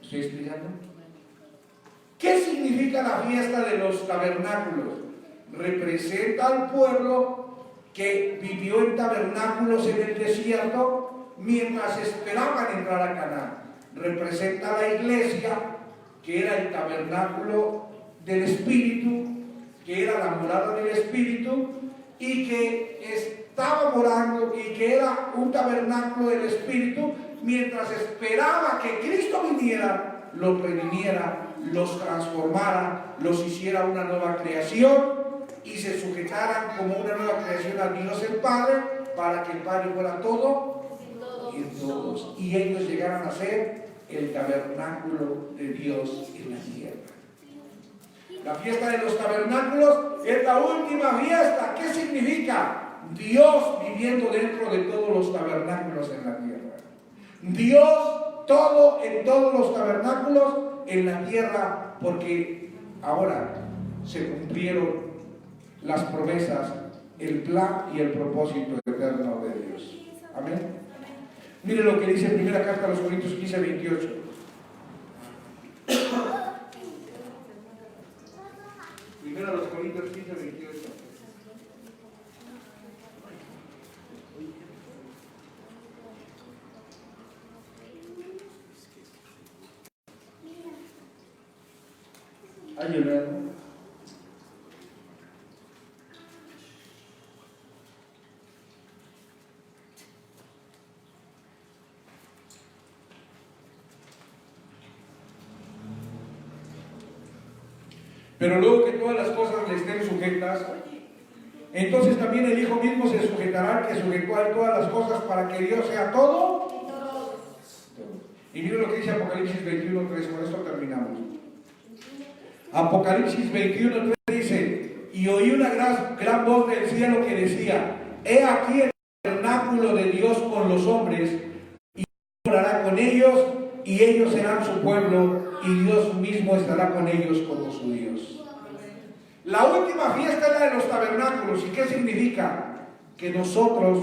¿Estoy explicando? ¿Qué significa la fiesta de los tabernáculos? Representa al pueblo que vivió en tabernáculos en el desierto mientras esperaban entrar a Canaán. Representa la iglesia, que era el tabernáculo del Espíritu, que era la morada del Espíritu, y que estaba morando, y que era un tabernáculo del Espíritu, mientras esperaba que Cristo viniera, los redimiera, los transformara, los hiciera una nueva creación, y se sujetaran como una nueva creación a Dios el Padre, para que el Padre fuera todo y en todos, y ellos llegaran a ser el tabernáculo de Dios en la tierra. La fiesta de los tabernáculos es la última fiesta. ¿Qué significa? Dios viviendo dentro de todos los tabernáculos en la tierra. Dios todo en todos los tabernáculos en la tierra, porque ahora se cumplieron las promesas, el plan y el propósito eterno de Dios. Amén. Mire lo que dice en primera carta a los Corintios 15, 28. Primera a los Corintios 15, 28. Ayúdame. Pero luego que todas las cosas le estén sujetas, entonces también el Hijo mismo se sujetará al que sujetó a todas las cosas, para que Dios sea todo. Y mira lo que dice Apocalipsis 21:3, con esto terminamos. Apocalipsis 21:3 dice: y oí una gran voz del cielo que decía: he aquí el tabernáculo de Dios con los hombres, y morará con ellos, y ellos serán su pueblo, y Dios mismo estará con ellos como su Dios. La última fiesta es la de los tabernáculos. ¿Y qué significa? Que nosotros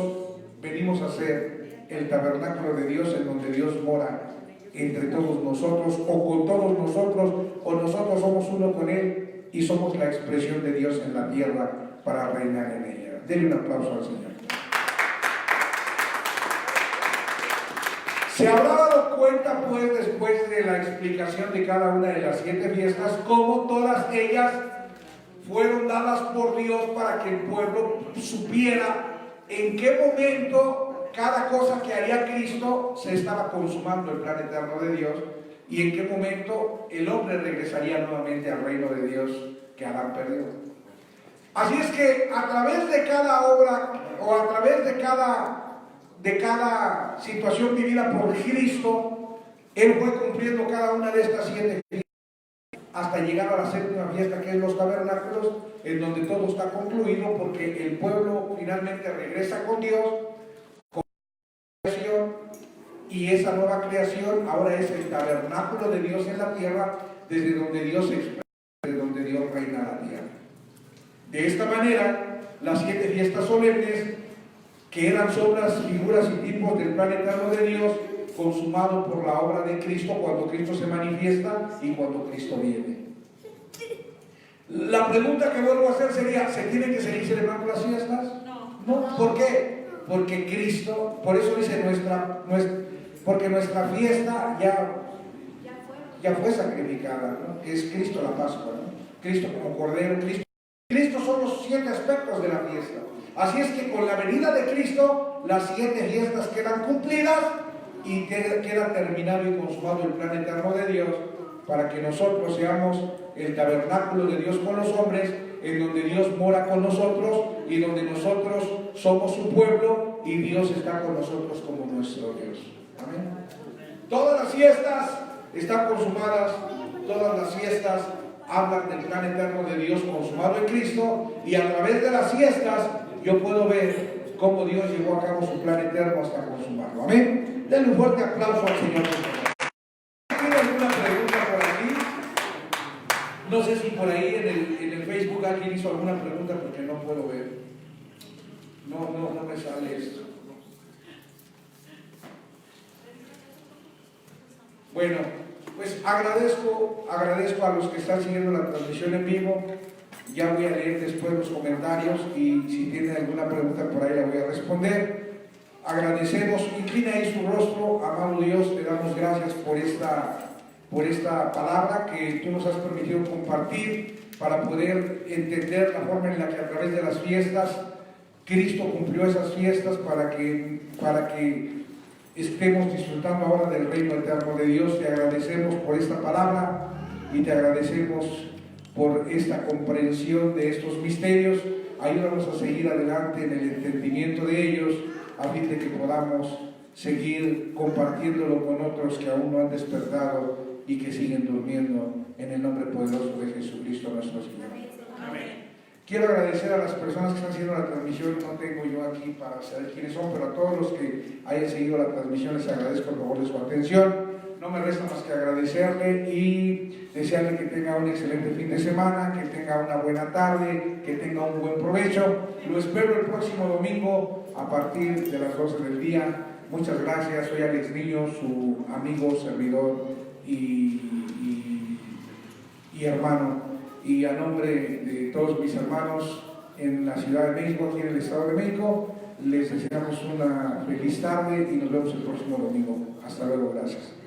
venimos a ser el tabernáculo de Dios, en donde Dios mora entre todos nosotros, o con todos nosotros, o nosotros somos uno con Él y somos la expresión de Dios en la tierra para reinar en ella. Denle un aplauso al Señor. Se habrá dado cuenta, pues, después de la explicación de cada una de las 7 fiestas, cómo todas ellas fueron dadas por Dios para que el pueblo supiera en qué momento cada cosa que haría Cristo se estaba consumando el plan eterno de Dios, y en qué momento el hombre regresaría nuevamente al reino de Dios que Adán perdió. Así es que a través de cada obra, o a través de cada situación vivida por Cristo, Él fue cumpliendo cada una de estas 7 fiestas, hasta llegar a la 7ª fiesta, que es los tabernáculos, en donde todo está concluido, porque el pueblo finalmente regresa con Dios, con la creación, y esa nueva creación ahora es el tabernáculo de Dios en la tierra, desde donde Dios se expresa, desde donde Dios reina la tierra. De esta manera, las 7 fiestas solemnes, que eran sombras, figuras y tipos del plan eterno de Dios, consumado por la obra de Cristo, cuando Cristo se manifiesta y cuando Cristo viene. La pregunta que vuelvo a hacer sería: ¿se tienen que seguir celebrando las fiestas? No. ¿Por qué? Porque Cristo, por eso dice porque nuestra fiesta ya fue sacrificada, ¿no? Que es Cristo la Pascua, ¿no? Cristo como Cordero, Cristo son los 7 aspectos de la fiesta. Así es que con la venida de Cristo, las 7 fiestas quedan cumplidas, y queda terminado y consumado el plan eterno de Dios, para que nosotros seamos el tabernáculo de Dios con los hombres, en donde Dios mora con nosotros, y donde nosotros somos su pueblo, y Dios está con nosotros como nuestro Dios. Amén. Todas las fiestas están consumadas, todas las fiestas hablan del plan eterno de Dios consumado en Cristo, y a través de las fiestas yo puedo ver cómo Dios llevó a cabo su plan eterno hasta consumarlo. Amén. Denle un fuerte aplauso al Señor. ¿Tiene alguna pregunta por aquí? No sé si por ahí en el Facebook alguien hizo alguna pregunta, porque no puedo ver. No me sale esto. Bueno, pues agradezco a los que están siguiendo la transmisión en vivo. Ya voy a leer después los comentarios, y si tienen alguna pregunta por ahí la voy a responder. agradecemos, inclina ahí su rostro, amado Dios, te damos gracias por esta palabra que tú nos has permitido compartir para poder entender la forma en la que a través de las fiestas Cristo cumplió esas fiestas para que estemos disfrutando ahora del reino eterno de Dios. Te agradecemos por esta palabra y te agradecemos por esta comprensión de estos misterios. Ayúdanos a seguir adelante en el entendimiento de ellos, a fin de que podamos seguir compartiéndolo con otros que aún no han despertado y que siguen durmiendo, en el nombre poderoso de Jesucristo nuestro Señor. Amén. Quiero agradecer a las personas que están haciendo la transmisión. No tengo yo aquí para saber quiénes son, pero a todos los que hayan seguido la transmisión les agradezco el favor de su atención. No me resta más que agradecerle y desearle que tenga un excelente fin de semana, que tenga una buena tarde, que tenga un buen provecho. Lo espero el próximo domingo a partir de las 12 del día. Muchas gracias. Soy Alex Niño, su amigo, servidor y hermano. Y a nombre de todos mis hermanos en la Ciudad de México, aquí en el Estado de México, les deseamos una feliz tarde y nos vemos el próximo domingo. Hasta luego, gracias.